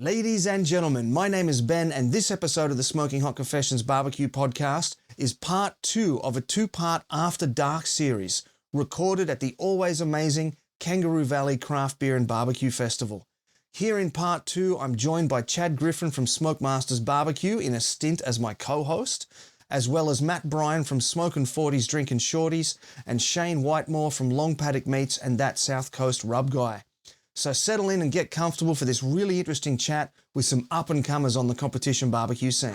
Ladies and gentlemen, my name is Ben, and this episode of the Smoking Hot Confessions BBQ podcast is part 2 of a 2-part After Dark series recorded at the always amazing Kangaroo Valley Craft Beer and Barbecue Festival. Here in part 2, I'm joined by Chad Griffin from Smoke Masters BBQ in a stint as my co-host, as well as Matt Brien from Smokin Forties Drinkin Shorties and Cheyne Whitemore from Long Paddock Meats and That South Coast Rub Guy. So settle in and get comfortable for this really interesting chat with some up-and-comers on the competition barbecue scene.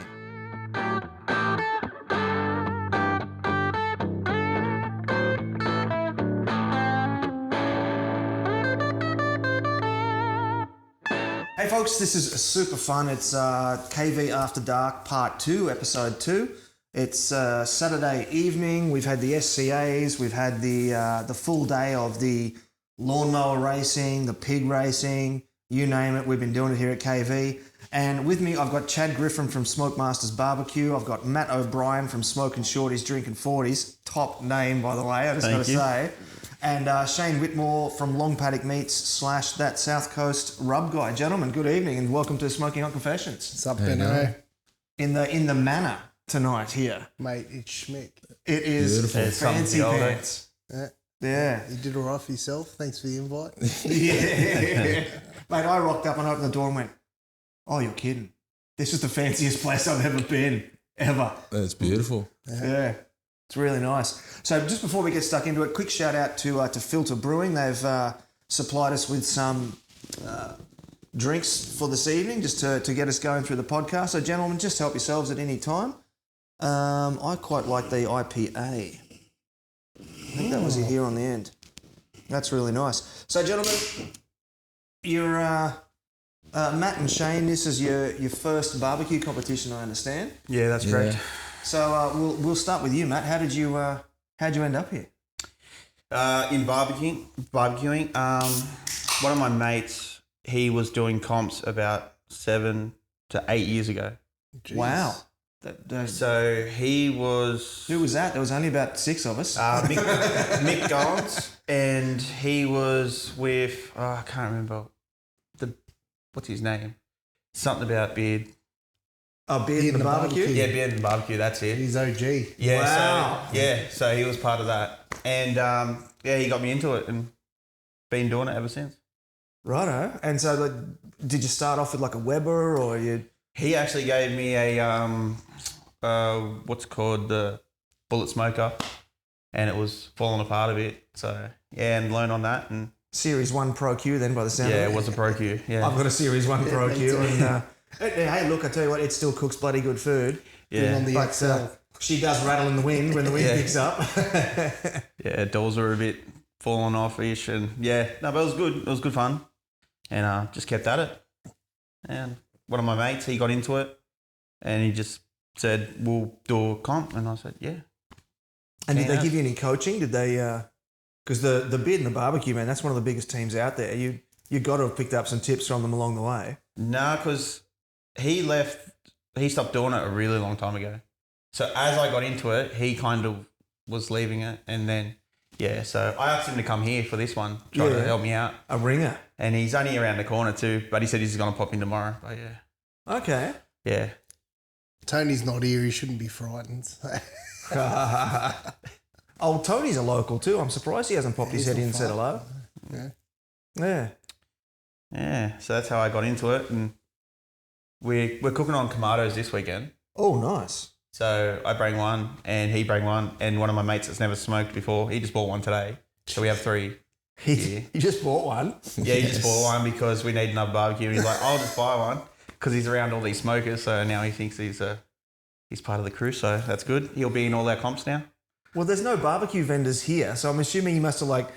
Hey folks, this is super fun. It's KV After Dark Part 2, Episode 2. It's Saturday evening. We've had the SCAs. We've had the full day of the lawnmower racing, the pig racing, you name it. We've been doing it here at KV. And with me, I've got Chad Griffin from Smoke Masters BBQ. I've got Matt Brien from Smokin Shorties, Drinkin Forties. Top name, by the way, I just got to say. And Cheyne Whitemore from Long Paddock Meats / That South Coast Rub Guy. Gentlemen, good evening and welcome to Smoking Hot Confessions. What's up, Benno? In the manor tonight here. Mate, it's schmick. It is beautiful. Fancy pants. Yeah. You did all right for yourself. Thanks for the invite. Yeah. Mate, I rocked up and opened the door and went, oh, you're kidding. This is the fanciest place I've ever been, ever. That's beautiful. Yeah. It's really nice. So just before we get stuck into it, quick shout out to Filter Brewing. They've supplied us with some drinks for this evening just to get us going through the podcast. So gentlemen, just help yourselves at any time. I quite like the IPA. I think that was here on the end. That's really nice. So, gentlemen, you're Matt and Cheyne. This is your first barbecue competition, I understand. Yeah, that's correct. So we'll start with you, Matt. How'd you end up here? In barbecuing. One of my mates, he was doing comps about 7 to 8 years ago. Jeez. Wow. So he was... Who was that? There was only about 6 of us. Mick Goins, and he was with... I can't remember. What's his name? Something about beard. Oh, Beard in the barbecue? Yeah, beard and barbecue, that's it. He's OG. Yeah, wow. So he was part of that. And he got me into it and been doing it ever since. Righto. And so did you start off with like a Weber or you... He actually gave me a what's called the bullet smoker, and it was falling apart a bit. So yeah, and learn on that. And Series 1 Pro Q then by the sound of it. Yeah, it was a Pro Q. Yeah, I've got a Series 1 Pro Q. And hey, look, I tell you what, it still cooks bloody good food. Yeah, on the but she does rattle in the wind when the wind picks up. Yeah, doors were a bit falling off-ish, and yeah, no, but it was good. It was good fun, and just kept at it. And one of my mates, he got into it, and he just said, we'll do a comp. And I said, yeah. And did they give you any coaching? Did they, because the Beard and the Barbecue, man, that's one of the biggest teams out there. You got to have picked up some tips from them along the way. No, because he stopped doing it a really long time ago. So as I got into it, he kind of was leaving it. And then, yeah, so I asked him to come here for this one, try to help me out. A ringer. And he's only around the corner too, but he said he's going to pop in tomorrow. But yeah. Okay. Yeah. Tony's not here. He shouldn't be frightened. Oh, Tony's a local too. I'm surprised he hasn't popped his head in and said hello. Yeah. Yeah. Yeah. So that's how I got into it. And we're cooking on Kamados this weekend. Oh, nice. So I bring one and he bring one, and one of my mates that's never smoked before, he just bought one today. So we have 3. He just bought one? Yeah, he just bought one because we need another barbecue. And he's like, I'll just buy one because he's around all these smokers. So now he thinks he's part of the crew. So that's good. He'll be in all our comps now. Well, there's no barbecue vendors here, so I'm assuming he must have gone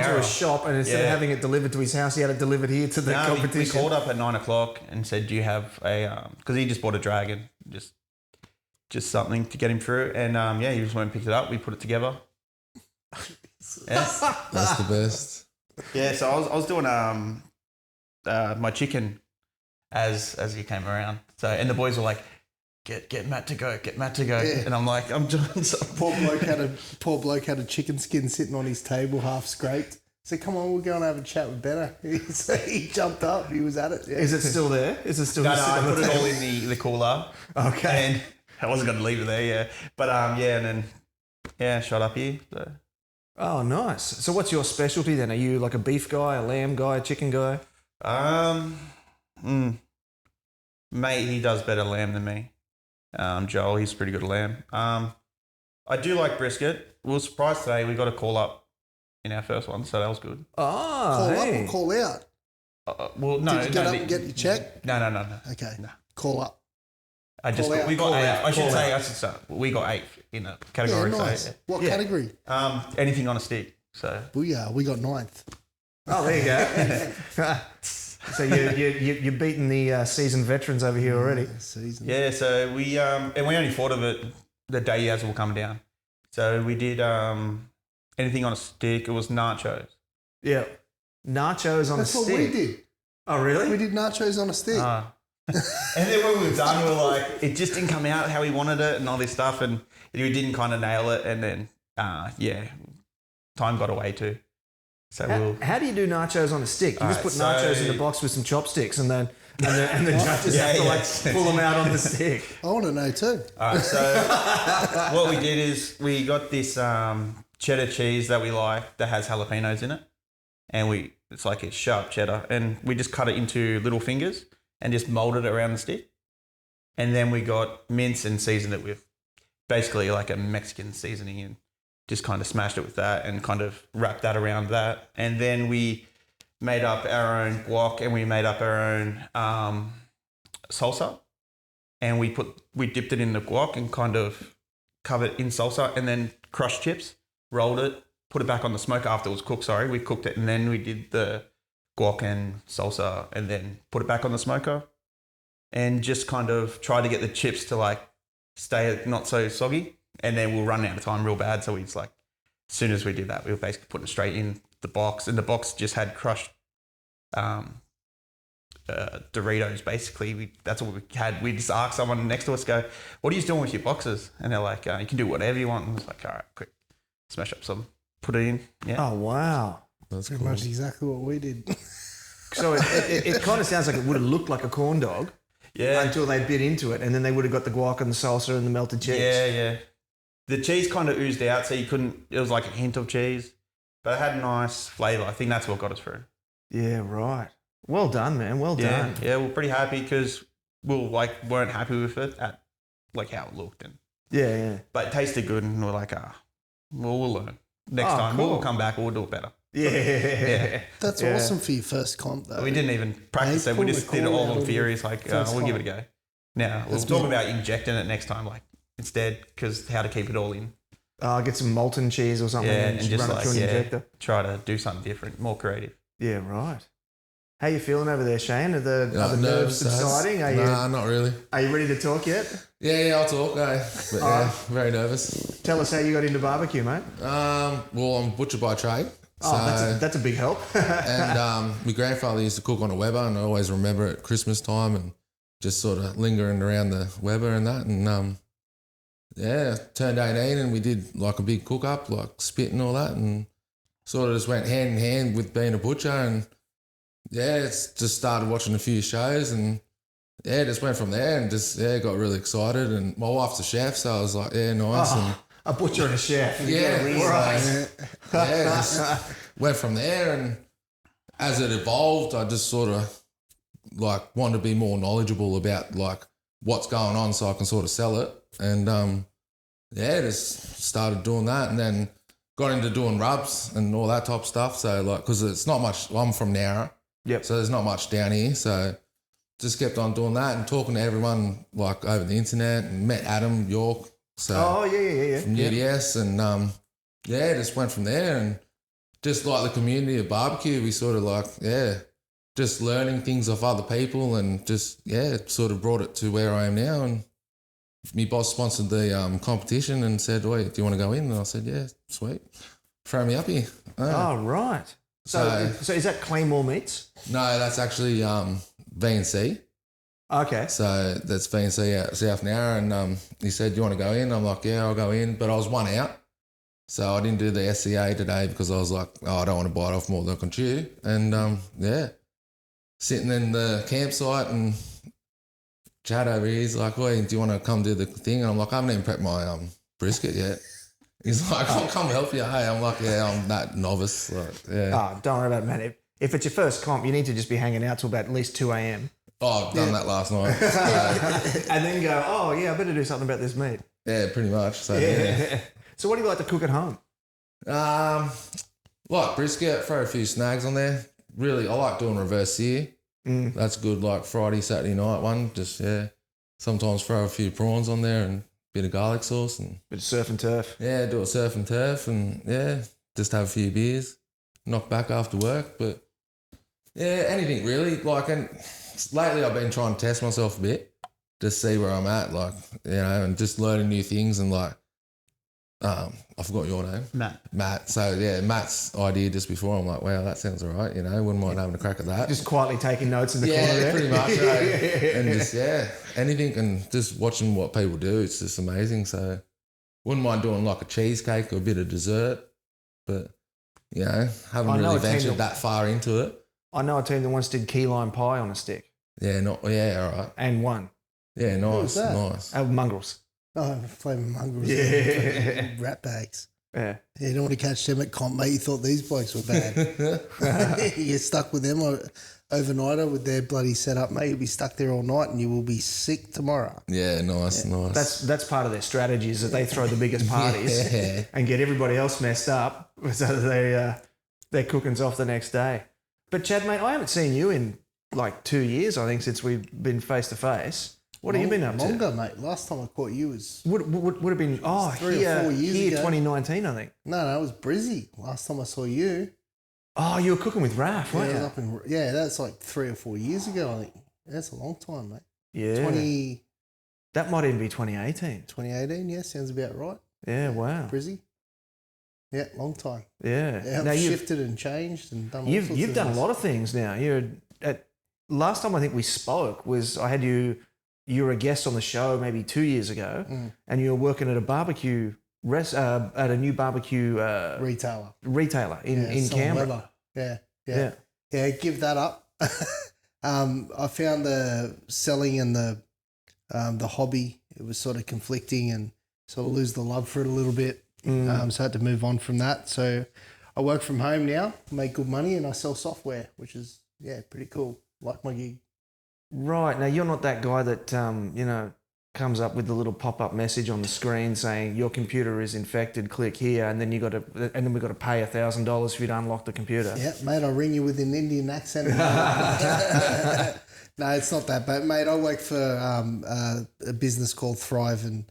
to a shop and instead of having it delivered to his house, he had it delivered here to the competition. We called up at 9 o'clock and said, do you have a... Because he just bought a Dragon, just something to get him through. And he just went and picked it up. We put it together. That's the best. Yeah, so I was doing my chicken as he came around. So and the boys were like, get Matt to go, Yeah. and I'm like, I'm doing something. Poor bloke had a chicken skin sitting on his table, half scraped. said, come on, we'll go and have a chat with Benno. So he jumped up. He was at it. Yeah. Is it still there? Is it still? No, sitting I on the put it table? all in the cooler. Okay. And I wasn't going to leave it there, yeah. But and then shot up here. So. Oh, nice. So what's your specialty then? Are you like a beef guy, a lamb guy, a chicken guy? Mate, he does better lamb than me. Joel, he's pretty good at lamb. I do like brisket. We were surprised today. We got a call up in our first one, so that was good. Oh, Call hey. up or call out? Well, no. Did you get up and get your check? No. Okay. No. Call up. We got call eighth. out, I should call say, out. we got eighth in a category. Yeah, nice. So, What Yeah. category? anything on a stick. So Booyah, we got 9th. Oh, there you go. So you're beating the seasoned veterans over here already. Season. yeah, so we and we only thought of it the day as will come down. So we did anything on a stick. It was nachos. Yeah. Nachos on That's a what stick. we did. Oh, really? We did nachos on a stick. And then when we were done, we were like, it just didn't come out how we wanted it and all this stuff, and we didn't kind of nail it. And then, time got away too. So How do you do nachos on a stick? You just Alright, put so- nachos in the box with some chopsticks, and then the judges have to like pull them out on the stick. I want to know too. All right, so what we did is we got this cheddar cheese that we like that has jalapenos in it, and it's like a sharp cheddar, and we just cut it into little fingers and just molded it around the stick, and then we got mince and seasoned it with basically like a Mexican seasoning, and just kind of smashed it with that and kind of wrapped that around that, and then we made up our own guac and we made up our own salsa. And we dipped it in the guac and kind of covered it in salsa, and then crushed chips, rolled it, put it back on the smoker after it was cooked. Sorry, we cooked it, and then we did the guac and salsa, and then put it back on the smoker, and just kind of try to get the chips to like stay not so soggy. And then we'll run out of time real bad. So we just like, as soon as we did that, we were basically putting it straight in the box, and the box just had crushed Doritos, basically. That's what we had. We just asked someone next to us, go, what are you doing with your boxes? And they're like, you can do whatever you want. And it's like, all right, quick, smash up some, put it in. Yeah. Oh, wow. That's Pretty cool. much exactly what we did. So it kind of sounds like it would have looked like a corn dog Yeah. until they bit into it, and then they would have got the guac and the salsa and the melted cheese. Yeah. The cheese kind of oozed out, so it was like a hint of cheese, but it had a nice flavour. I think that's what got us through. Yeah, right. Well done, man. Well done. Yeah, we're pretty happy because weren't happy with it at like how it looked, Yeah. but it tasted good, and we're like, we'll learn next Oh, time. cool. We'll come back. We'll do it better. Yeah. That's Yeah. awesome for your first comp, though. We didn't even practice it. We pulled just the did it call all out on of theory. the It's like first we'll give it a comp. go. Now we'll That's talk good. about injecting it next time, like instead, because how to keep it all in. Get some molten cheese or something and just run it through an injector. try to do something different, more creative. Yeah, right. How you feeling over there, Shane? Are the nerves nervous, subsiding? Nah, not really. Are you ready to talk yet? Yeah, I'll talk. But yeah, very nervous. Tell us how you got into barbecue, mate. Well, I'm butcher by trade. Oh, that's a big help. And my grandfather used to cook on a Weber, and I always remember at Christmas time and just sort of lingering around the Weber and that. And turned 18 and we did like a big cook up, like spit and all that, and sort of just went hand in hand with being a butcher. And it's just started watching a few shows, and just went from there and just got really excited. And my wife's a chef, so I was like, nice. And A butcher and a chef. right. Just went from there, and as it evolved, I just sort of like wanted to be more knowledgeable about like what's going on so I can sort of sell it. And just started doing that, and then got into doing rubs and all that type of stuff. So like, because it's not much, I'm from Nowra. Yep. So there's not much down here. So just kept on doing that and talking to everyone like over the internet, and met Adam York. So Oh, yeah. from UDS, and just went from there. And just like the community of barbecue, we sort of like just learning things off other people, and just sort of brought it to where I am now. And my boss sponsored the competition and said, "Wait, do you want to go in?" And I said, "Yeah, sweet, throw me up here." Oh, right. So is that Claymore Meats? No, that's actually V&C. Okay. So that's V&C out South Nowra, and he said, "Do you want to go in?" I'm like, "Yeah, I'll go in," but I was one out. So I didn't do the SCA today because I was like, oh, I don't want to bite off more than I can chew. And sitting in the campsite and Chad over here, he's like, "Well, do you want to come do the thing?" And I'm like, "I haven't even prepped my brisket yet." He's like, "I'll come help you." Hey, I'm like, "Yeah, I'm that novice." Like, yeah. Oh, don't worry about it, man. If it's your first comp, you need to just be hanging out till about at least 2 a.m. Oh, I've done that last night. And then go, oh, yeah, I better do something about this meat. Yeah, pretty much. So, So what do you like to cook at home? Like brisket, throw a few snags on there. Really, I like doing reverse sear. That's good, like Friday, Saturday night one. Just, sometimes throw a few prawns on there and a bit of garlic sauce. And Bit of surf and turf. yeah, do a surf and turf and, just have a few beers. Knock back after work. But, yeah, anything really. Like, and lately I've been trying to test myself a bit. Just see where I'm at, like, and just learning new things and, like, I forgot your name. Matt. So, yeah, Matt's idea just before, I'm like, wow, that sounds all right, wouldn't mind having a crack at that. Just quietly taking notes in the corner there. Yeah, pretty much, right? And just, anything and just watching what people do, it's just amazing. So, wouldn't mind doing like a cheesecake or a bit of dessert, but, haven't really ventured that far into it. I know a team that once did key lime pie on a stick. Yeah, all right. And won. Yeah, nice. Mongrels. Oh, flaming mongrels. Yeah. Rat bags. Yeah. You don't want to catch them at comp, mate. You thought these blokes were bad. You get stuck with them overnighter with their bloody setup, mate. You'll be stuck there all night and you will be sick tomorrow. Yeah, nice. That's part of their strategy is that they throw the biggest parties and get everybody else messed up so that their cooking's off the next day. But Chad, mate, I haven't seen you in like 2 years, I think, since we've been face to face. What have you been up to? Longer, mate. Last time I caught you was... Would have been, 3 or 4 years ago. 2019, I think. No, it was Brizzy. Last time I saw you. Oh, you were cooking with Raph, weren't you? That's like 3 or 4 years ago, I think. That's a long time, mate. Yeah. That might even be 2018. 2018, yeah, sounds about right. Yeah, wow. Brizzy. Yeah, long time. Yeah. Now you've shifted and changed and done all sorts of You've done things. a lot of things now. Last time I think we spoke was I had you were a guest on the show maybe 2 years ago and you were working at a barbecue at a new barbecue retailer in Canberra. Yeah, give that up. I found the selling and the hobby, it was sort of conflicting and sort of lose the love for it a little bit. So I had to move on from that. So I work from home now, make good money, and I sell software, which is, pretty cool. Like my gig. Right. Now, you're not that guy that, comes up with the little pop-up message on the screen saying your computer is infected, click here, and then we've got to pay $1,000 for you to unlock the computer. Yeah, mate, I'll ring you with an Indian accent. No, it's not that bad, mate. I work for a business called Thrive, and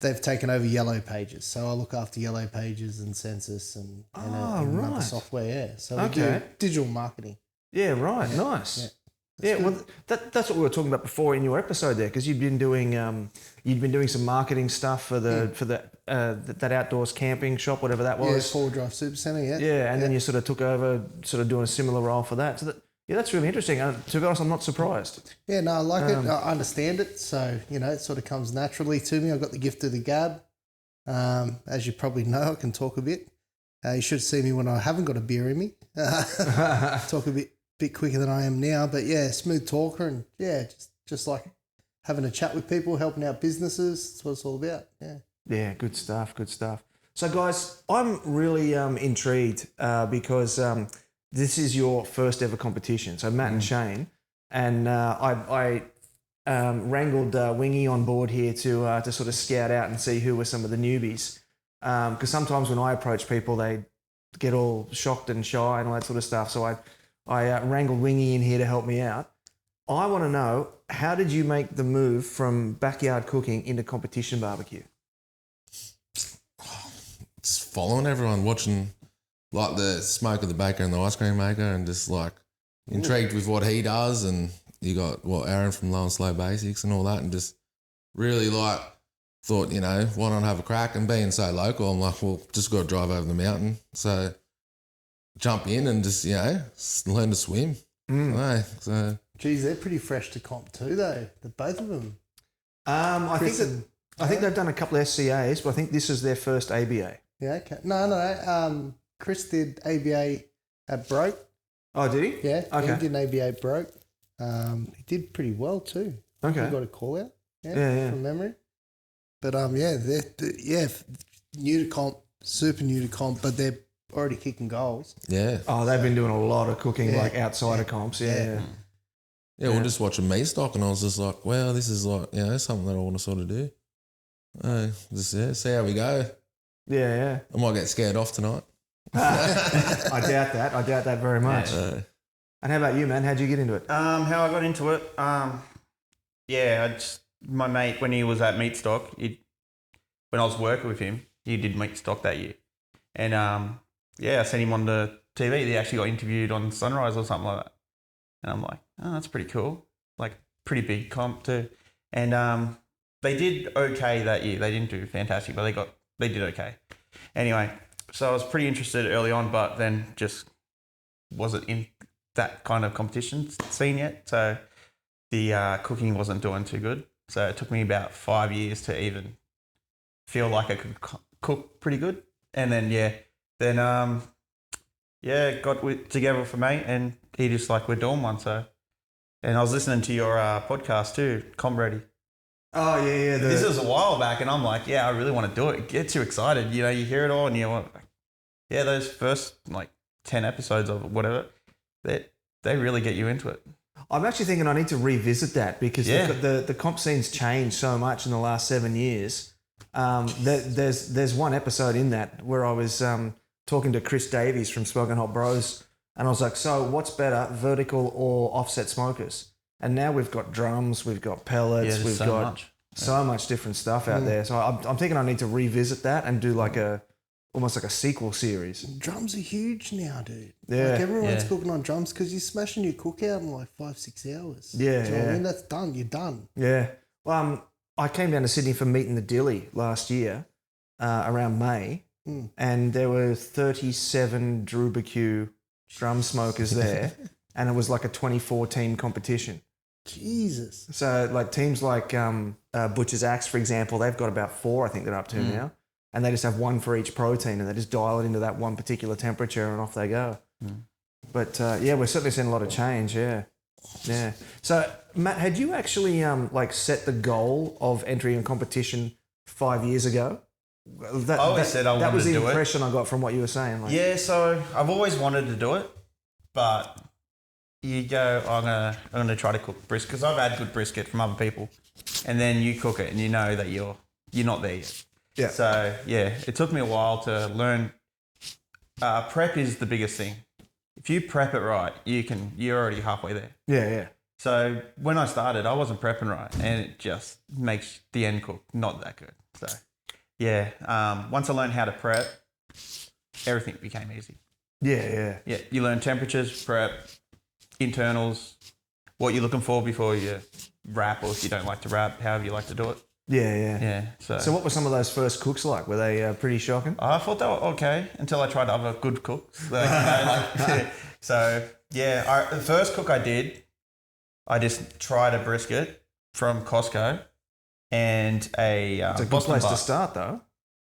they've taken over Yellow Pages. So I look after Yellow Pages and Census and other software, So we do digital marketing. Yeah, right. Nice. Yeah, well, that's what we were talking about before in your episode there, because you've been doing some marketing stuff for that outdoors camping shop, whatever that was. Yeah, 4 Drive Super Centre. Yeah. Yeah, and then you sort of took over, sort of doing a similar role for that. So that's really interesting. To be honest, I'm not surprised. Yeah, no, I like it. I understand it, so it sort of comes naturally to me. I've got the gift of the gab. As you probably know, I can talk a bit. You should see me when I haven't got a beer in me. Talk a bit quicker than I am now, but smooth talker and just like having a chat with people, helping out businesses. That's what it's all about. Yeah, good stuff. So guys, I'm really intrigued because this is your first ever competition. So Matt and Cheyne, and I wrangled Wingy on board here to sort of scout out and see who were some of the newbies, because sometimes when I approach people, they get all shocked and shy and all that sort of stuff. So I wrangled Wingy in here to help me out. I want to know, how did you make the move from backyard cooking into competition barbecue? Just following everyone, watching like the Smoke of the Baker and the ice cream maker, and just like intrigued with what he does. And you got Aaron from Low and Slow Basics and all that, and just really like thought, why not have a crack? And being so local, I'm like, well, just got to drive over the mountain. So jump in and just, learn to swim. So, geez, they're pretty fresh to comp too, though. The both of them. I think they've done a couple of SCAs, but I think this is their first ABA. Yeah, okay. No. Chris did ABA at Broke. Oh, did he? Yeah, Okay. he did an ABA Broke. He did pretty well too. Okay. He got a call out. Yeah. From memory. But new to comp, super new to comp, but they're already kicking goals. Yeah. Oh, they've been doing a lot of cooking like outside of comps. Yeah. Yeah, we're just watching meat stock, and I was just like, wow, this is like, something that I want to sort of do. See how we go. Yeah. I might get scared off tonight. I doubt that. I doubt that very much. And how about you, man? How'd you get into it? How I got into it? My mate, when he was at Meat Stock, when I was working with him, he did Meat Stock that year. And I sent him on the TV. He actually got interviewed on Sunrise or something like that. And I'm like, oh, that's pretty cool. Like, pretty big comp too. And they did okay that year. They didn't do fantastic, but they did okay. Anyway, so I was pretty interested early on, but then just wasn't in that kind of competition scene yet. So the cooking wasn't doing too good. So it took me about 5 years to even feel like I could cook pretty good. And then, got together with a mate, and he just like, we're doing one. So, and I was listening to your podcast too, Comrade. Oh, yeah. This was a while back, and I'm like, I really want to do it. It gets you excited. You hear it all, and you're like, those first like 10 episodes of whatever, they really get you into it. I'm actually thinking I need to revisit that because the comp scene's changed so much in the last 7 years. There's one episode in that where I was talking to Chris Davies from Smokin Hot Bros, and I was like, so what's better, vertical or offset smokers? And now we've got drums, we've got pellets, we've got so much different stuff out there. So I'm thinking I need to revisit that and do like almost like a sequel series. Drums are huge now, dude. Yeah. Like everyone's cooking on drums because you're smashing your cookout in like 5-6 hours. Yeah. Do you know what I mean? That's done. You're done. Yeah. Well, I came down to Sydney for Meeting the Dilly last year, around May, and there were 37 BBQ drum smokers there, and it was like a 24-team competition. Jesus. So like teams like Butcher's Axe, for example, they've got about 4, I think they're up to now. And they just have 1 for each protein, and they just dial it into that one particular temperature, and off they go. But we're certainly seeing a lot of change. Yeah. So Matt, had you actually set the goal of entering a competition 5 years ago? I always said I wanted to do it. That was the impression I got from what you were saying. Like. So I've always wanted to do it, but you go, I'm gonna try to cook brisket because I've had good brisket from other people, and then you cook it, and you know that you're not there yet. Yeah. So it took me a while to learn. Prep is the biggest thing. If you prep it right, you're already halfway there. Yeah. So when I started, I wasn't prepping right, and it just makes the end cook not that good. So once I learned how to prep, everything became easy. Yeah. You learn temperatures, prep, internals, what you're looking for before you wrap, or if you don't like to wrap, however you like to do it. Yeah. So what were some of those first cooks like? Were they pretty shocking? I thought they were okay until I tried other good cooks. The first cook I did, I just tried a brisket from Costco and a it's a good Boston place butt. to start though.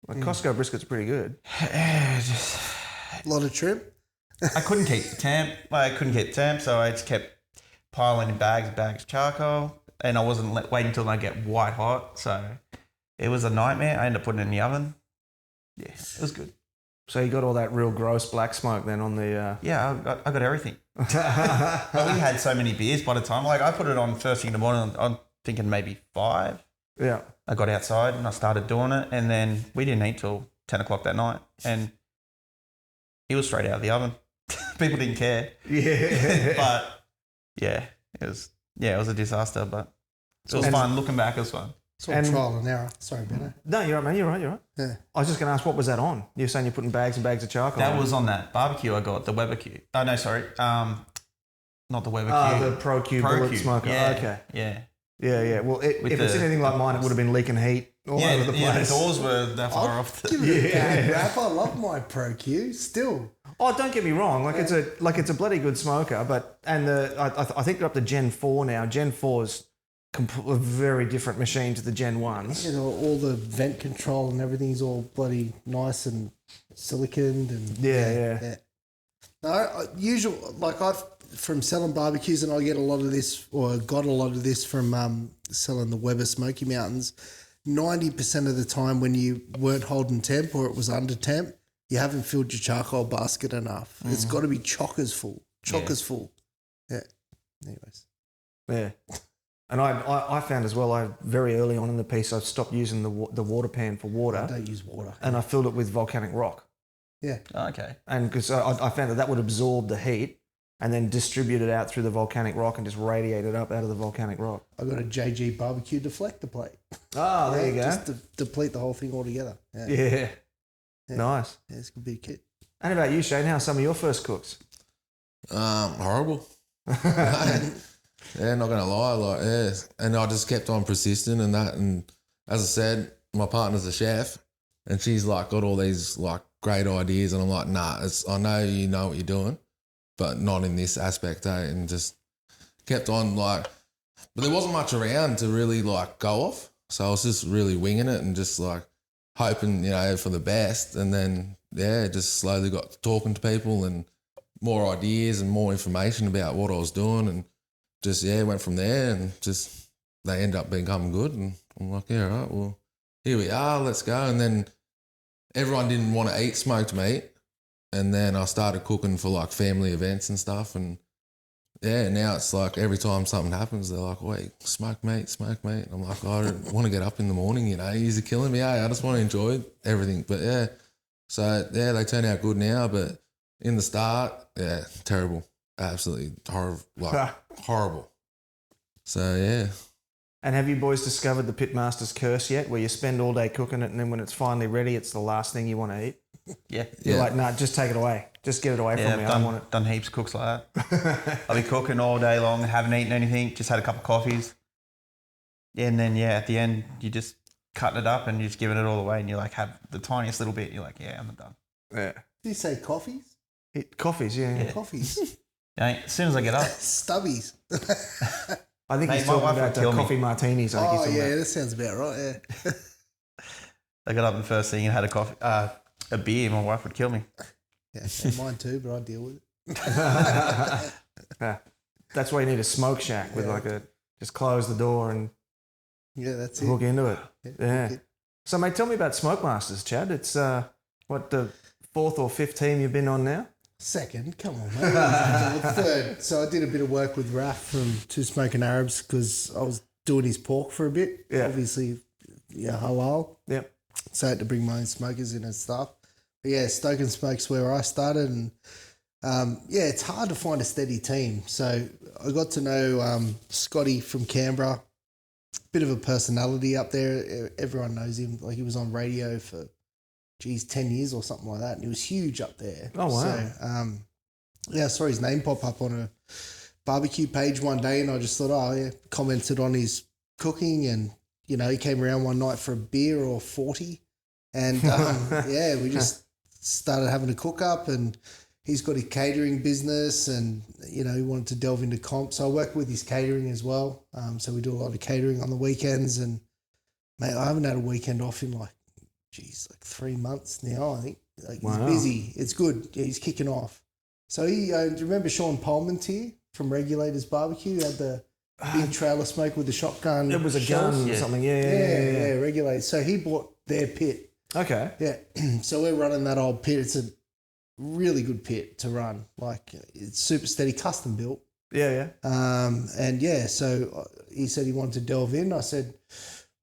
Like Costco brisket's pretty good. A lot of trim. I couldn't keep the temp. So I just kept piling in bags of charcoal. And I wasn't waiting until I get white hot. So it was a nightmare. I ended up putting it in the oven. Yeah, it was good. So you got all that real gross black smoke then on the... Yeah, I got everything. We had so many beers by the time. Like I put it on first thing in the morning. I'm thinking maybe 5. Yeah. I got outside and I started doing it. And then we didn't eat till 10 o'clock that night. And it was straight out of the oven. People didn't care. Yeah. But it was a disaster, but it was fun. Looking back, it was fun. It's all trial and error. Sorry, Benno. No, you're right, man. You're right. Yeah. I was just going to ask, what was that on? You're saying you're putting bags and bags of charcoal That on. was on that barbecue I got, the Weber Q. Oh, no, sorry. Not the Weber Q. The Pro Q bullet smoker. Yeah. Okay. Yeah. Well, if it's anything like mine, it would have been leaking heat all over the place. Yeah, the doors were that far off. Give it a bad rap. I love my Pro Q still. Oh, don't get me wrong. It's a bloody good smoker, but I think they're up to Gen 4 now. Gen 4's a very different machine to the Gen 1s. All the vent control and everything's all bloody nice and siliconed and Yeah. No, from selling barbecues, and I get a lot of this, or got a lot of this from selling the Weber Smoky Mountains. 90% of the time when you weren't holding temp or it was under temp, you haven't filled your charcoal basket enough. It's got to be chockers full. Yeah. Anyways. Yeah. And I found as well, very early on in the piece, I stopped using the water pan for water. I don't use water. And I filled it with volcanic rock. Yeah. Oh, okay. And because I found that would absorb the heat and then distribute it out through the volcanic rock and just radiate it up out of the volcanic rock. I got a JG barbecue deflector plate. Oh, there you go. Just to deplete the whole thing altogether. Yeah. Nice. Yeah, it's a good big kit. And about you, Shane, how are some of your first cooks? Horrible. Yeah, not gonna lie, and I just kept on persisting and that. And as I said, my partner's a chef, and she's like got all these like great ideas, and I'm like, nah, I know you know what you're doing, but not in this aspect, and just kept on like, but there wasn't much around to really like go off, so I was just really winging it and just like hoping, for the best, and then just slowly got talking to people and more ideas and more information about what I was doing, and just went from there, and just they end up becoming good, and I'm like, yeah, all right, well, here we are, let's go. And then everyone didn't want to eat smoked meat, and then I started cooking for like family events and stuff, and now it's like every time something happens, they're like, wait, smoked meat. I'm like, I don't want to get up in the morning, you're killing me, I just want to enjoy everything. But so they turn out good now, but in the start, terrible. Absolutely horrible. So, yeah. And have you boys discovered the pitmaster's curse yet, where you spend all day cooking it and then when it's finally ready, it's the last thing you want to eat? Yeah. You're like, nah, just take it away. Just get it away from me. I don't want it. Done heaps of cooks like that. I'll be cooking all day long, haven't eaten anything, just had a couple of coffees. And then, at the end, you just cutting it up and you're just giving it all away, and you like have the tiniest little bit. You're like, I'm done. Yeah. Did you say coffees? Coffees, yeah. Coffees. As soon as I get up. Stubbies. I think Mate, he's my talking wife about would kill me. coffee martinis. I think he's talking about. That sounds about right, yeah. I got up the first thing and had a beer. My wife would kill me. Yeah, mine too, but I deal with it. Yeah. That's why you need a smoke shack with just close the door and that's hook it. into it. Yeah. It. So, mate, tell me about Smoke Masters, Chad. It's the 4th or 5th team you've been on now? Second, come on, mate. Third. So I did a bit of work with Raf from Two Smoking Arabs because I was doing his pork for a bit. Yeah. Obviously, halal. Yep. So I had to bring my own smokers in and stuff. But Stoke and Smoke's where I started, and it's hard to find a steady team. So I got to know Scotty from Canberra, bit of a personality up there. Everyone knows him. Like, he was on radio for 10 years or something like that, and he was huge up there. Oh, wow. So, I saw his name pop up on a barbecue page one day, and I just thought, commented on his cooking, and, he came around one night for a beer or 40, and, we just started having a cook up, and he's got a catering business, and, he wanted to delve into comp, so I work with his catering as well. So we do a lot of catering on the weekends, and, mate, I haven't had a weekend off in like 3 months now, I think. He's busy. It's good. Yeah, he's kicking off. So do you remember Sean Pullman's here from Regulators Barbecue? He had the big trailer smoke with the shotgun. It was a gun or something. Yeah, Regulators. So he bought their pit. Okay. Yeah. So we're running that old pit. It's a really good pit to run. Like, it's super steady, custom built. Yeah. So he said he wanted to delve in. I said,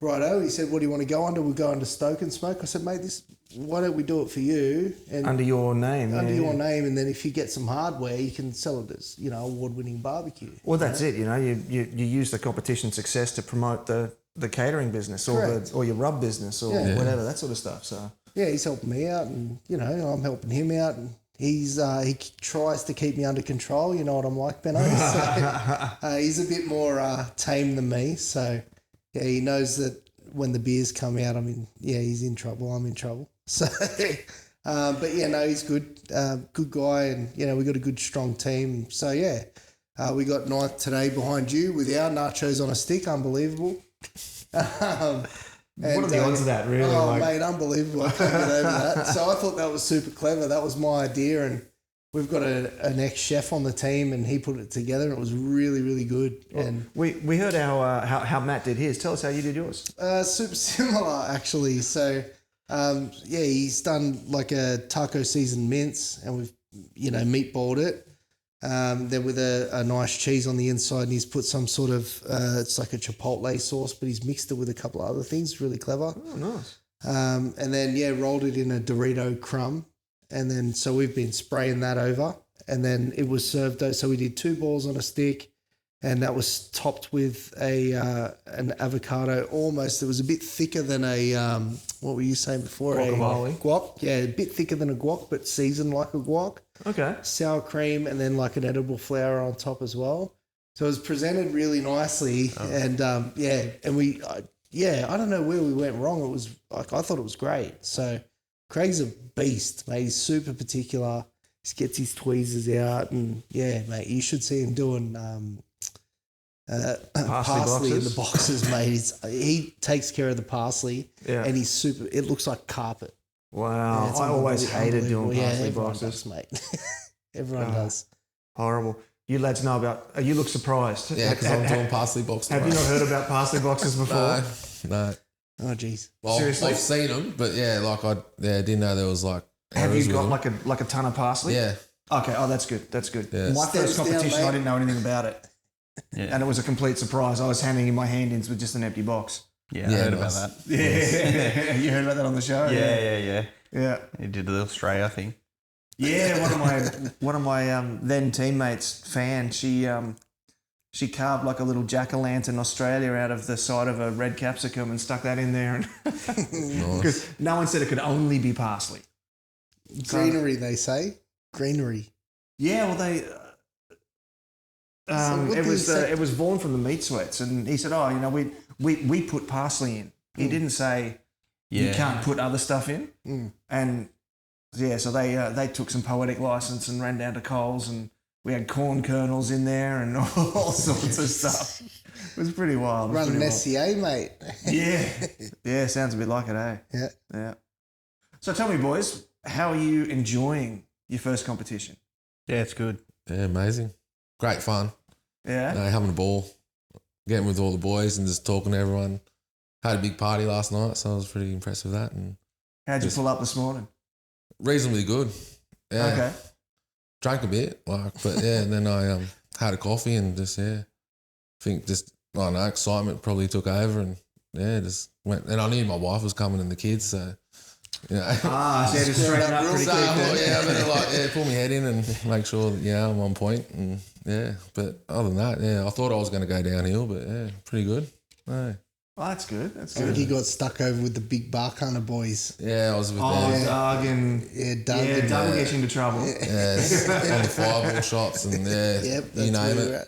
righto. He said, what do you want to go under? We'll go under Stoke and Smoke. I said, mate, why don't we do it for you? And under your name. Under your name, and then if you get some hardware, you can sell it as, award-winning barbecue. Well, that's it. You use the competition success to promote the catering business or your rub business or whatever, that sort of stuff. So he's helping me out, and I'm helping him out, and he tries to keep me under control. You know what I'm like, Benno. So, he's a bit more tame than me. So he knows that when the beers come out, he's in trouble. I'm in trouble. So, he's good. Good guy, and, we got a good, strong team. So, we got 9th today behind you with our nachos on a stick. Unbelievable. What are the odds of that, really? Oh, mate, unbelievable. I can't get over that. So I thought that was super clever. That was my idea, and we've got an ex-chef on the team, and he put it together, and it was really, really good. And we heard how Matt did his. Tell us how you did yours. super similar, actually. So, he's done like a taco seasoned mince, and we've, meatballed it. Then with a nice cheese on the inside, and he's put some sort of, it's like a chipotle sauce, but he's mixed it with a couple of other things. Really clever. Oh, nice. And then, rolled it in a Dorito crumb. And then, so we've been spraying that over. And then it was served, so we did 2 balls on a stick, and that was topped with an avocado almost. It was a bit thicker than a, what were you saying before? Guacamole. A guac. Yeah, a bit thicker than a guac, but seasoned like a guac. Okay. Sour cream, and then like an edible flour on top as well. So it was presented really nicely. And and we, I don't know where we went wrong. It was like, I thought it was great. So Craig's a beast, mate. He's super particular. He gets his tweezers out, and mate, you should see him doing parsley in the boxes, mate. He takes care of the parsley, and he's super. It looks like carpet. Wow, Yeah, I always hated doing parsley everyone boxes. does, mate. Everyone does. Horrible. You lads know about. You look surprised. Yeah, because I'm doing parsley boxes. Have you not heard about parsley boxes before? No. Oh, geez. Well, Seriously? I've seen them, but I didn't know there was like. Have you errors got with them. like a ton of parsley? Yeah. Okay. Oh, that's good. That's good. Yeah. My first Steps down, competition, mate. I didn't know anything about it, and it was a complete surprise. I was handing in my hand-ins with just an empty box. Yeah, I Yeah, heard nice. about that. Yeah, you heard about that on the show. Yeah. He did the Australia thing. Yeah, one of my then teammates, Fan, she carved like a little jack-o'-lantern Australia out of the side of a red capsicum and stuck that in there, and because no one said it could only be parsley. Greenery, they say. Greenery. Yeah, well they. So what did he say? It was born from the meat sweats, and he said, we put parsley in. He didn't say you can't put other stuff in, and so they took some poetic license and ran down to Coles, and we had corn kernels in there and all sorts of stuff. It was pretty wild. Run an SCA, mate. Yeah, sounds a bit like it, eh? Yeah. So tell me, boys, how are you enjoying your first competition? Yeah, it's good. Yeah, amazing. Great fun. Yeah. Having a ball, getting with all the boys and just talking to everyone. Had a big party last night, so I was pretty impressed with that. And How'd you pull up this morning? reasonably good. Yeah. Okay. Drank a bit, and then I had a coffee and just I don't know, excitement probably took over and just went. And I knew my wife was coming and the kids, so So you had to straighten up pretty so quick. I thought, then. I better pull my head in and make sure that, I'm on point. And but other than that, I thought I was going to go downhill, but pretty good. Yeah. Oh, that's good. That's I think good. he got stuck over with the big Bark Hunter boys. Yeah, I was with Oh, them. Doug and Doug. yeah, Doug will get you into trouble. Yeah, on the fireball shots and Yep, you that's name where we're it. at.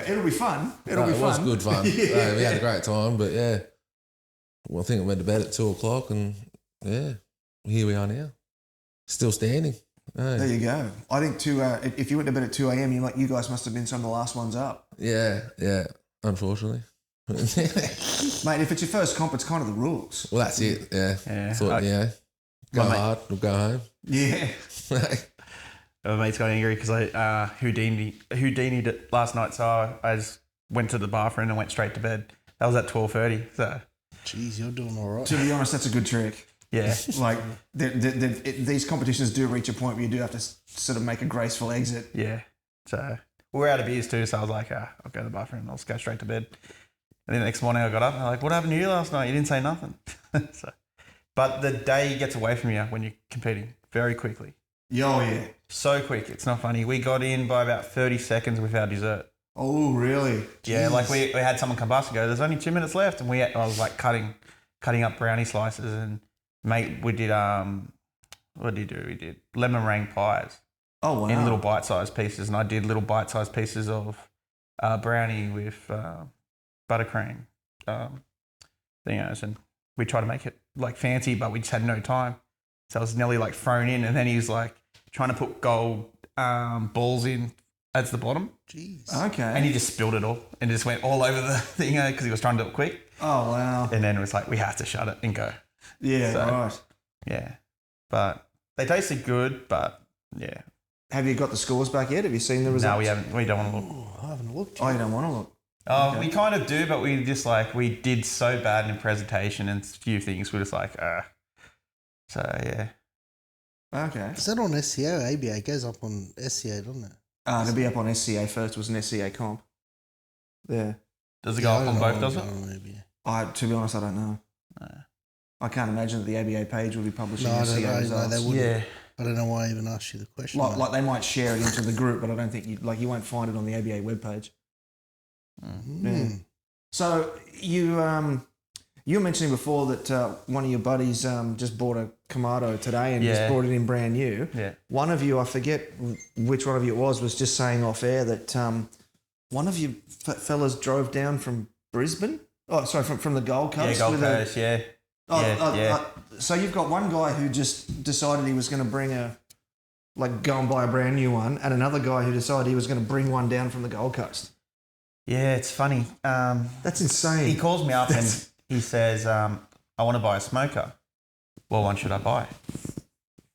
Yeah, it'll be fun. It'll be It was fun. good fun. Yeah. We had a great time, but well, I think I went to bed at 2:00 and here we are now, still standing. There you go. I think if you went to bed at 2 a.m., you guys must have been some of the last ones up. Yeah, unfortunately. Mate, if it's your first comp, it's kind of the rules. Well, that's it. Yeah. Yeah. Thought, go hard or go home. Yeah. My mate's got angry because I Houdini'd it last night, so I just went to the bathroom and went straight to bed. That was at 12:30. So Jeez, you're doing all right. To be honest, that's a good trick. yeah, Like, these competitions do reach a point where you do have to sort of make a graceful exit. yeah. So we were out of beers too, so I was like, I'll go to the bathroom and I'll just go straight to bed. And then the next morning I got up and I'm like, what happened to you last night? You didn't say nothing. But the day gets away from you when you're competing very quickly. Oh, yeah. So quick. It's not funny. We got in by about 30 seconds with our dessert. Oh, really? Yeah, like we had someone come past and go, there's only 2 minutes left. And I was like cutting up brownie slices and mate, we did, what did you do? We did lemon meringue pies. Oh, wow. In little bite-sized pieces. And I did little bite-sized pieces of brownie with buttercream thingos. And we tried to make it like fancy, but we just had no time. So I was nearly like thrown in. And then he was like trying to put gold balls in That's the bottom. Jeez. Okay. And he just spilled it all and just went all over the thing because he was trying to do it quick. Oh, wow. And then it was like, we have to shut it and go. Yeah, So- right. Yeah. But they tasted good, but yeah. Have you got the scores back yet? Have you seen the results? No, we haven't. We don't want to look. Oh, I haven't looked. Oh, you don't want to look? Oh, Okay. we kind of do, but we just like, we did so bad in presentation and a few things. We're just like, So, yeah. Okay. Is that on SCA or ABA? It goes up on SCA, doesn't it? It'll be up on SCA first. It was an SCA comp. Yeah. Does it go up on both, does it? To be honest, I don't know. No. I can't imagine that the ABA page will be publishing No, I don't SCA know. No, results. they wouldn't. Yeah. I don't know why I even asked you the question. Like they might share it into the group, but I don't think you won't find it on the ABA webpage. Yeah. So you were mentioning before that one of your buddies just bought a Kamado today and just Yeah. brought it in brand new. Yeah. One of you, I forget which one of you it was just saying off air that one of you fellas drove down from Brisbane. Oh, sorry, from the Gold Coast. Yeah, Gold with Coast, yeah. So you've got one guy who just decided he was going to bring go and buy a brand new one, and another guy who decided he was going to bring one down from the Gold Coast. Yeah, it's funny. That's insane. He calls me up and he says, I want to buy a smoker. Well, one should I buy?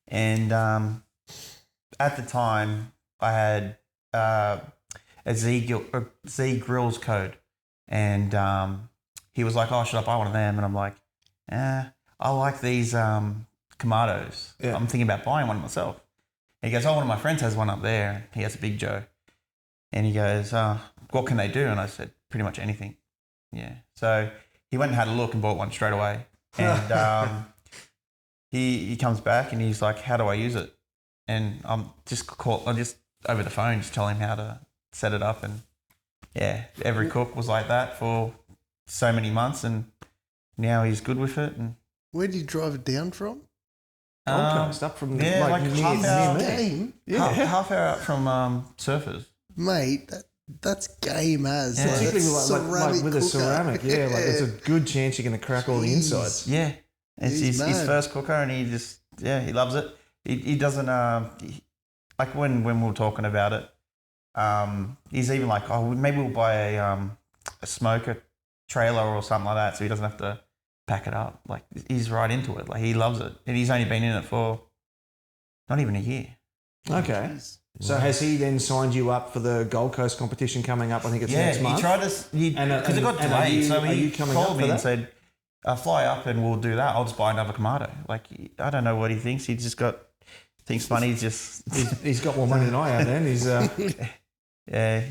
And at the time, I had a Z Grills code. And he was like, oh, should I buy one of them? And I'm like, I like these Kamados. Yeah. I'm thinking about buying one myself. And he goes, oh, one of my friends has one up there. He has a Big Joe. And he goes, what can they do? And I said, pretty much anything. Yeah. So he went and had a look and bought one straight away. And he comes back and he's like, how do I use it? And I'm just over the phone, just telling him how to set it up. And yeah, every cook was like that for so many months. And now he's good with it. And Where did you drive it down from? Gold Coast, up from yeah, like half hour, Game, half hour out from Surfers. mate. That's game as. Yeah. Like, Particularly that's like with a cooker. ceramic, yeah, like it's a good chance you're going to crack all the Jeez. insides. Yeah, it's He's his mad. first cooker, and he just he loves it. He doesn't like when we were talking about it. He's even like, oh, maybe we'll buy a smoker trailer or something like that, so he doesn't have to pack it up. Like he's right into it. Like he loves it, and he's only been in it for not even a year. Okay. Jeez. So has he then signed you up for the Gold Coast competition coming up? I think it's Yeah, next month. he tried to because it got and are delayed. you- So are he you coming up called for me that? and said, "Fly up and we'll do that. I'll just buy another Kamado." Like I don't know what he thinks. He just thinks money's just He's got more money than I have. Then he's yeah.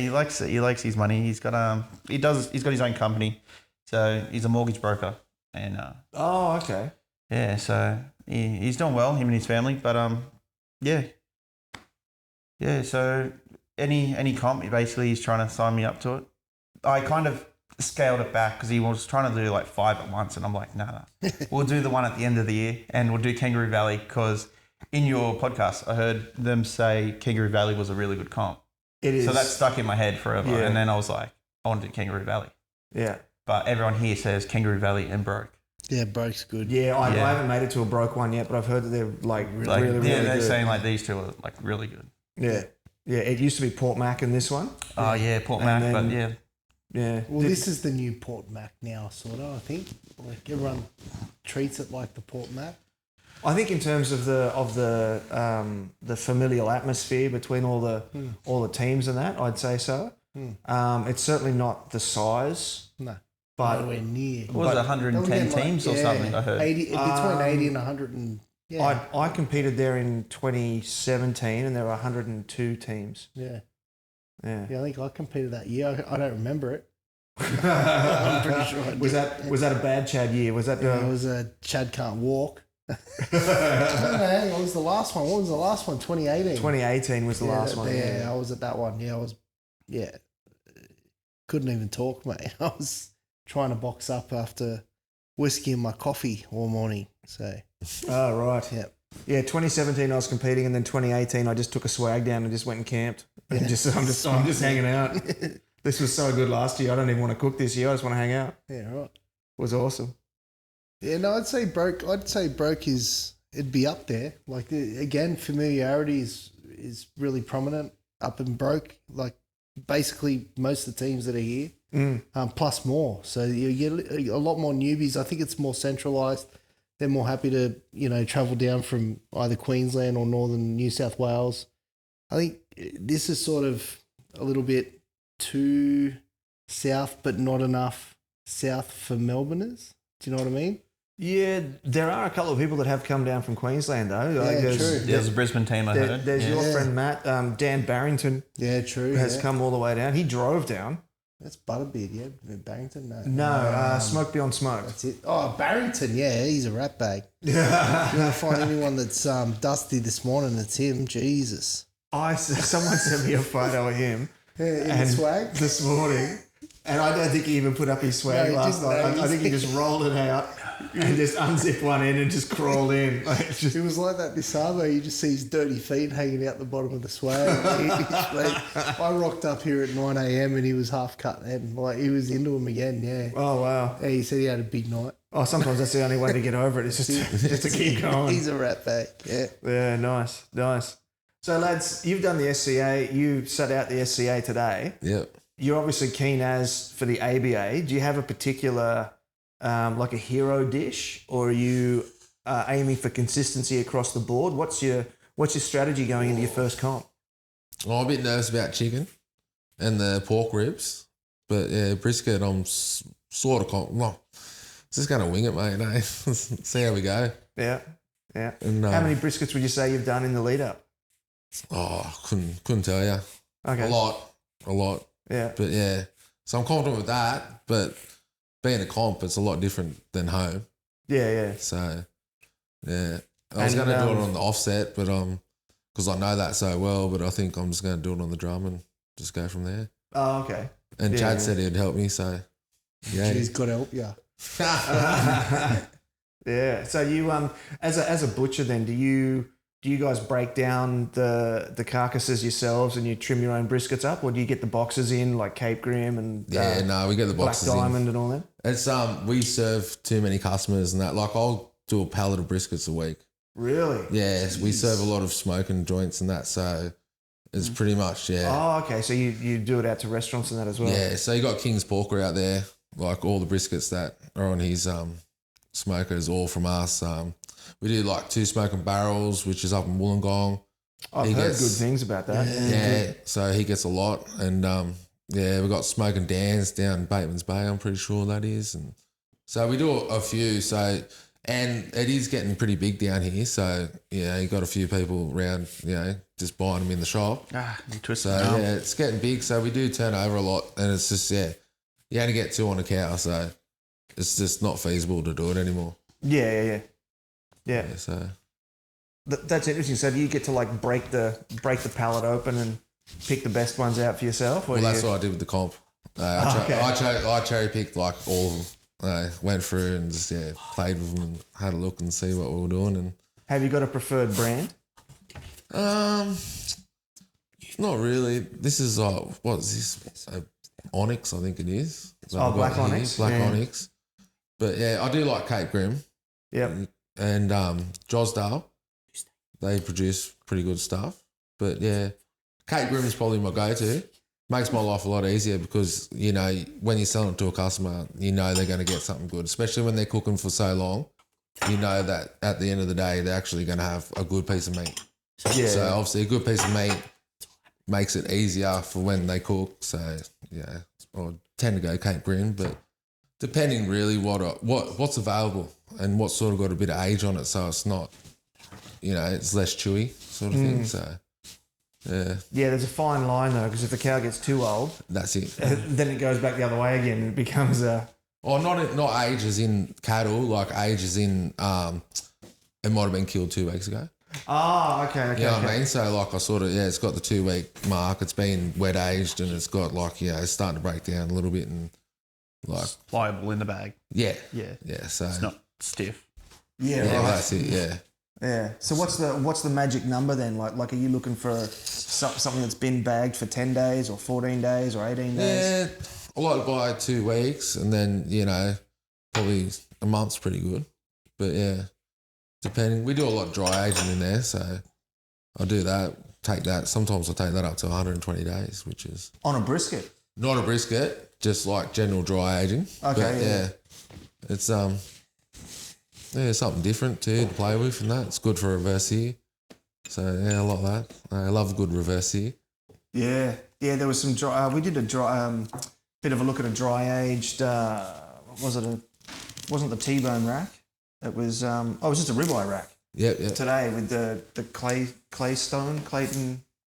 He likes his money. He's got he's got his own company, so he's a mortgage broker, and oh, okay. yeah, so he's doing well, him and his family. But yeah. So any comp, basically, he's trying to sign me up to it. I kind of scaled it back because he was trying to do like 5 at once, and I'm like, no. We'll do the one at the end of the year, and we'll do Kangaroo Valley because in your podcast, I heard them say Kangaroo Valley was a really good comp. It is. So that stuck in my head forever, Yeah. and then I was like, I want to do Kangaroo Valley. Yeah. But everyone here says Kangaroo Valley and Broke. Yeah, Broke's good. Yeah, I Yeah. haven't made it to a broke one yet, but I've heard that they're like Like, really, really they're good. saying like these two are like really good. Yeah. Yeah, it used to be Port Mac in this one. Oh yeah, Port And Mac, but then- yeah. Yeah. Well, this is the new Port Mac now, sort of. I think like everyone treats it like the Port Mac. I think in terms of the familial atmosphere between all the teams and that, I'd say so. It's certainly not the size, No, but nowhere near. What was it, 110 teams or something, I heard. 80, between 80 and 100 and yeah. I competed there in 2017 and there were 102 teams. Yeah. Yeah. I think I competed that year. I don't remember it. I'm pretty sure I did. Was that a bad Chad year? Was that It was a Chad can't walk. I don't know. What was the last one? What was the last one? 2018. 2018 was the last one. Yeah, I was at that one. Yeah, I was. Yeah, couldn't even talk, mate. I was trying to box up after whiskey and my coffee all morning. So Oh, right. yeah, Yeah, 2017 I was competing, and then 2018 I just took a swag down and just went and camped. And I'm just hanging out. This was so good last year. I don't even want to cook this year. I just want to hang out. yeah, right. It was awesome. Yeah, no, I'd say broke. It'd be up there. Like again, familiarity is really prominent. up and broke, like basically most of the teams that are here, plus more. So you get a lot more newbies. I think it's more centralised. They're more happy to, travel down from either Queensland or northern New South Wales. I think this is sort of a little bit too south, but not enough south for Melbourners. Do you know what I mean? Yeah, there are a couple of people that have come down from Queensland though. Yeah, true. There's a Brisbane team I heard. There's your friend Matt, Dan Barrington. Yeah, true. Has come all the way down. He drove down. That's Butterbeard, yeah. Barrington, no. No, Smoke Beyond Smoke. That's it. Oh, Barrington, yeah, he's a rat bag. Yeah. You won't find anyone that's dusty this morning. It's him. Jesus. Someone sent me a photo of him. Yeah, in the swag this morning, and I don't think he even put up his swag last night. I think he just rolled it out and just unzipped one end and just crawled in. It was like that Bisabo. You just see his dirty feet hanging out the bottom of the swag. I rocked up here at 9 a.m. and he was half cut then. Like he was into him again. Yeah. Oh wow. Yeah, he said he had a big night. Oh, sometimes that's the only way to get over it. It's just to keep going. He's a rat bag. Yeah. Yeah. Nice. So, lads, you've done the SCA. You sat out the SCA today. Yep. You're obviously keen as for the ABA. Do you have a particular, like a hero dish, or are you aiming for consistency across the board? What's your strategy going into your first comp? I'm a bit nervous about chicken and the pork ribs, but yeah, brisket, I'm sort of just going to wing it, mate. Eh? See how we go. Yeah. And, how many briskets would you say you've done in the lead up? Oh, couldn't tell you. Okay. A lot. Yeah. But yeah, so I'm confident with that. But being a comp, it's a lot different than home. Yeah. So yeah, I was going to do it on the offset, but because I know that so well. But I think I'm just going to do it on the drum and just go from there. Oh, okay. And Chad said he'd help me, so yeah, He's got to help you. Yeah. So you as a butcher then, do you guys break down the carcasses yourselves and you trim your own briskets up, or do you get the boxes in like Cape Grim and we get the boxes Black Diamond in. and all that? It's we serve too many customers and that. Like I'll do a pallet of briskets a week. Really? Yeah, we serve a lot of smoking joints and that, so it's pretty much Oh, okay. So you do it out to restaurants and that as well? Yeah, so you got King's Porker out there, like all the briskets that are on his smokers, all from us. We do like 2 smoking barrels, which is up in Wollongong. I've heard good things about that. Yeah, so he gets a lot. And we got Smoking Dan's down in Bateman's Bay, I'm pretty sure that is. And so we do a few. So, and it is getting pretty big down here. So, you got a few people around, just buying them in the shop. You twist So, it it's getting big. So we do turn over a lot. And it's just, you only get 2 on a cow. So it's just not feasible to do it anymore. Yeah. So That's interesting. So do you get to like break the pallet open and pick the best ones out for yourself? Or that's what I did with the comp. I cherry picked like all of them. I went through and just played with them and had a look and see what we were doing. And have you got a preferred brand? Not really. This is what is this? Onyx, I think it is. Black Onyx. Black Onyx. But I do like Cape Grim. Yep. And Josdale. They produce pretty good stuff. But Cape Grim is probably my go-to. Makes my life a lot easier because, when you're selling it to a customer, they're going to get something good, especially when they're cooking for so long. You know that at the end of the day, they're actually going to have a good piece of meat. Yeah. So obviously a good piece of meat makes it easier for when they cook. So, I tend to go Cape Grim, but depending really what's available and what's sort of got a bit of age on it, so it's not, it's less chewy sort of thing. So, yeah, there's a fine line though, because if the cow gets too old, that's it. Then it goes back the other way again. And it becomes a. Oh, not age as in cattle, like age as in it might have been killed 2 weeks ago. Oh, okay. You know what I mean? So like I sort of it's got the 2 week mark. It's been wet aged and it's got like it's starting to break down a little bit and. Like pliable in the bag. Yeah. So it's not stiff. Yeah, right. right. That's it. Yeah. So what's the magic number then? Like, are you looking for something that's been bagged for 10 days or 14 days or 18 days? Yeah, I like to buy 2 weeks and then probably a month's pretty good. But depending, we do a lot of dry aging in there, so I do that. take that. Sometimes I take that up to 120 days, which is On a brisket. not a brisket, just like general dry aging. Okay, But yeah. it's something different too to play with, and that it's good for reverse sear. So yeah, I like that. I love good reverse sear. Yeah, there was some dry. We did a dry, bit of a look at a dry aged. What was it? Wasn't the T-bone rack? It was. It was just a ribeye rack Yep. today with the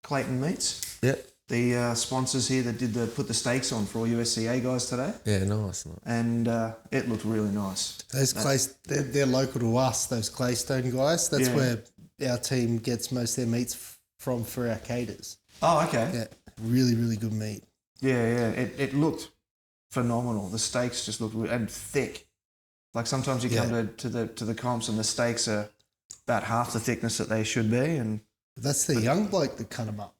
Clayton meats. Yep. The sponsors here that put the steaks on for all USCA guys today, Yeah, nice. and it looked really nice. Those they're local to us. Those Claystone guys. That's Yeah. where our team gets most of their meats from for our caters. Oh, okay. Yeah, really, really good meat. Yeah. It looked phenomenal. The steaks just looked and thick. Like sometimes you come to the comps and the steaks are about half the thickness that they should be. And That's the young bloke that cut them up.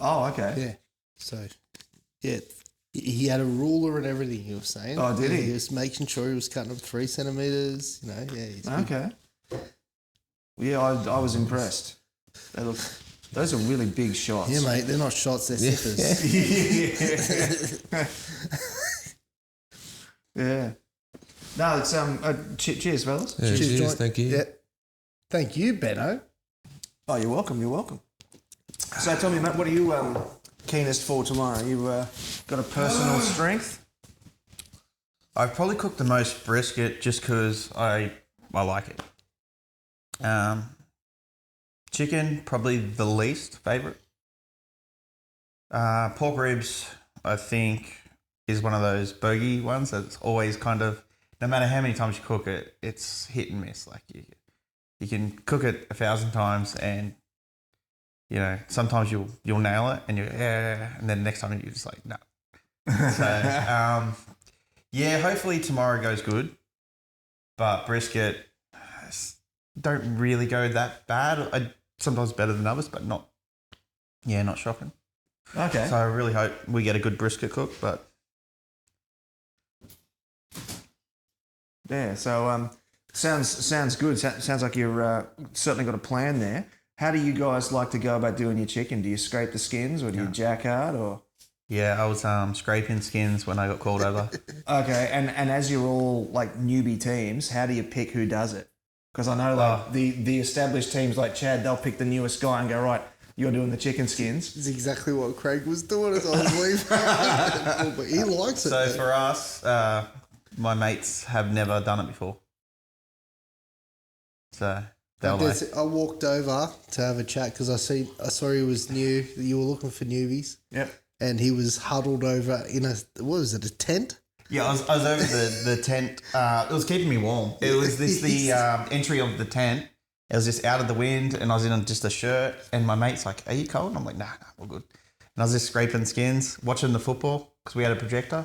oh, okay. Yeah. So, yeah, he had a ruler and everything. He was saying. Oh, did he? He was making sure he was cutting them 3 centimeters. You know. Yeah. He's good. Okay. Yeah, I was impressed. Those are really big shots. Yeah, mate. They're not shots. They're sippers. Yeah. No, it's cheers, fellas. Yeah, cheers, joint. thank you. Yeah. Thank you, Benno. Oh, you're welcome. You're welcome. So tell me, Matt, what are you keenest for tomorrow? You got a personal strength? I've probably cooked the most brisket just because I like it. Chicken, probably the least favourite. Pork ribs, I think, is one of those bogey ones that's always kind of, no matter how many times you cook it, it's hit and miss. Like you can cook it 1,000 times and, you know, sometimes you'll nail it and and then the next time you're just like, no. So, yeah, hopefully tomorrow goes good. But brisket, don't really go that bad. Sometimes better than others, but not shocking. Okay. So I really hope we get a good brisket cook, but Yeah, so sounds good. Sounds like you're certainly got a plan there. How do you guys like to go about doing your chicken? Do you scrape the skins or do you jack hard or? yeah, I was scraping skins when I got called over. Okay, and as you're all like newbie teams, how do you pick who does it? Because I know like the established teams like Chad, they'll pick the newest guy and go, right, you're doing the chicken skins. It's exactly what Craig was doing as I was leaving. But he likes it. So mate. for us, my mates have never done it before. So they'll like, I walked over to have a chat because I saw he was new. You were looking for newbies. Yep. And he was huddled over in a a tent? yeah, I was over the tent. It was keeping me warm. It was the entry of the tent. It was just out of the wind, and I was in just a shirt. And my mate's like, "Are you cold?" And I'm like, "Nah, we're good." And I was just scraping skins, watching the football because we had a projector.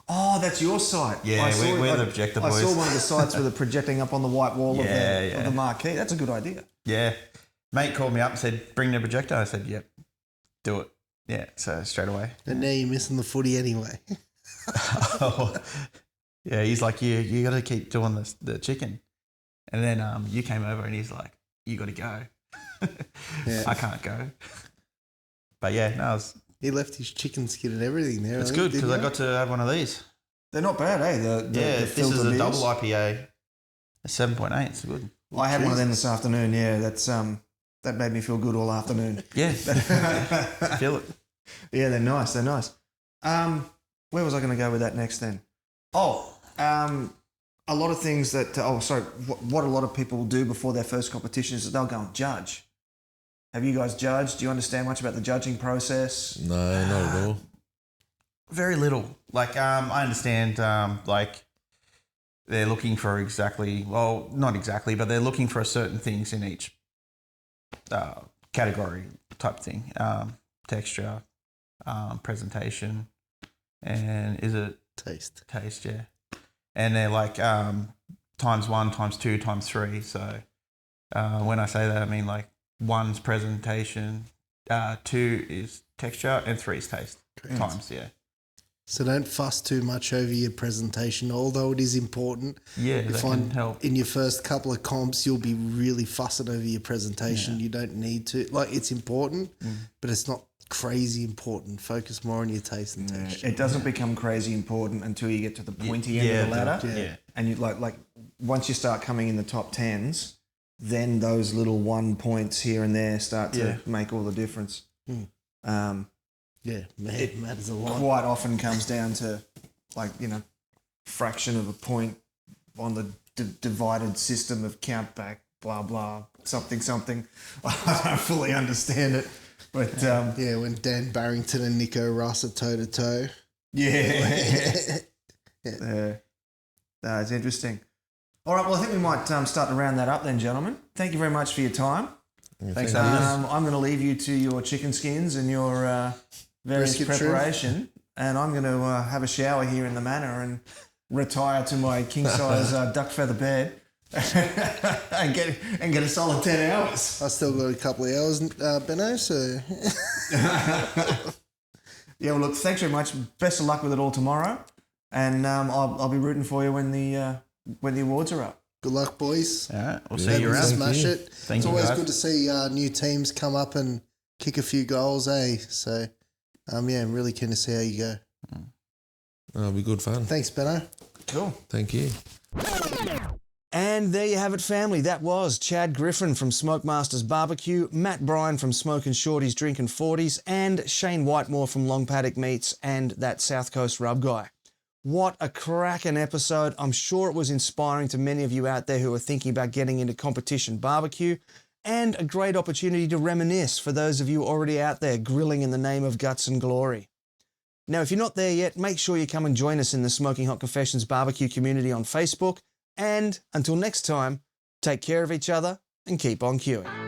Oh, that's your site. Yeah, we're the projector boys. I saw one of the sites with it projecting up on the white wall of Yeah. the marquee. That's a good idea. Yeah, mate called me up and said, "Bring the projector." I said, "Yep, do it." Yeah, so straight away. And now you're missing the footy anyway. Yeah, he's like, you got to keep doing the chicken. And then you came over and he's like, you got to go. Yeah. I can't go. But yeah, no, He left his chicken skin and everything there. it's I good think, because I didn't got to have one of these. They're not bad, eh? The This is filter a beers. double IPA, a 7.8. It's good. I had one of them this afternoon. Yeah, that's that made me feel good all afternoon. Yeah, feel it. Yeah, they're nice. They're nice. Where was I going to go with that next then? Oh, a lot of things that. What a lot of people will do before their first competition is that they'll go and judge. Have you guys judged? Do you understand much about the judging process? No, not at all. Very little. Like, I understand, like, they're looking for not exactly, but they're looking for certain things in each category type thing. Texture, presentation, and is it Taste. taste? Yeah. And they're like ×1, ×2, ×3. So when I say that, I mean like 1's presentation, 2 is texture, and 3 is taste. Times, yeah. So don't fuss too much over your presentation, although it is important. Yeah, You that find can help. in your first couple of comps, you'll be really fussing over your presentation. You don't need to. Like, it's important, but it's not crazy important. Focus more on your taste and texture. It doesn't become crazy important until you get to the pointy end of the ladder. Yeah. And you like once you start coming in the top tens, then those little 1 points here and there start to make all the difference. Yeah, man, it matters a lot. Quite often comes down to fraction of a point on the divided system of count back, blah, blah, something. I don't fully understand it. But when Dan Barrington and Nico Russ are toe to toe. Yeah. It's interesting. All right, well, I think we might start to round that up then, gentlemen. Thank you very much for your time. Thanks, Adam. I'm going to leave you to your chicken skins and your various Brisket preparation, and I'm going to have a shower here in the manor and retire to my king-size duck feather bed and get a solid 10 hours. I still got a couple of hours, Benno, so... Yeah, well, look, thanks very much. Best of luck with it all tomorrow, and I'll be rooting for you when the awards are up. Good luck, boys. All right, we'll see you around. Smash it. Thank it's you, always guys. good to see new teams come up and kick a few goals, eh? So, I'm really keen to see how you go. It'll be good fun. Thanks, Benno. Cool. Thank you. And there you have it, family. That was Chad Griffin from Smoke Masters BBQ, Matt Brien from Smokin Shorties Drinkin Forties, and Cheyne Whitemore from Long Paddock Meats and that South Coast Rub Guy. What a cracking episode. I'm sure it was inspiring to many of you out there who are thinking about getting into competition barbecue, and a great opportunity to reminisce for those of you already out there grilling in the name of guts and glory. Now, if you're not there yet, make sure you come and join us in the Smoking Hot Confessions barbecue community on Facebook. And until next time, take care of each other and keep on queuing.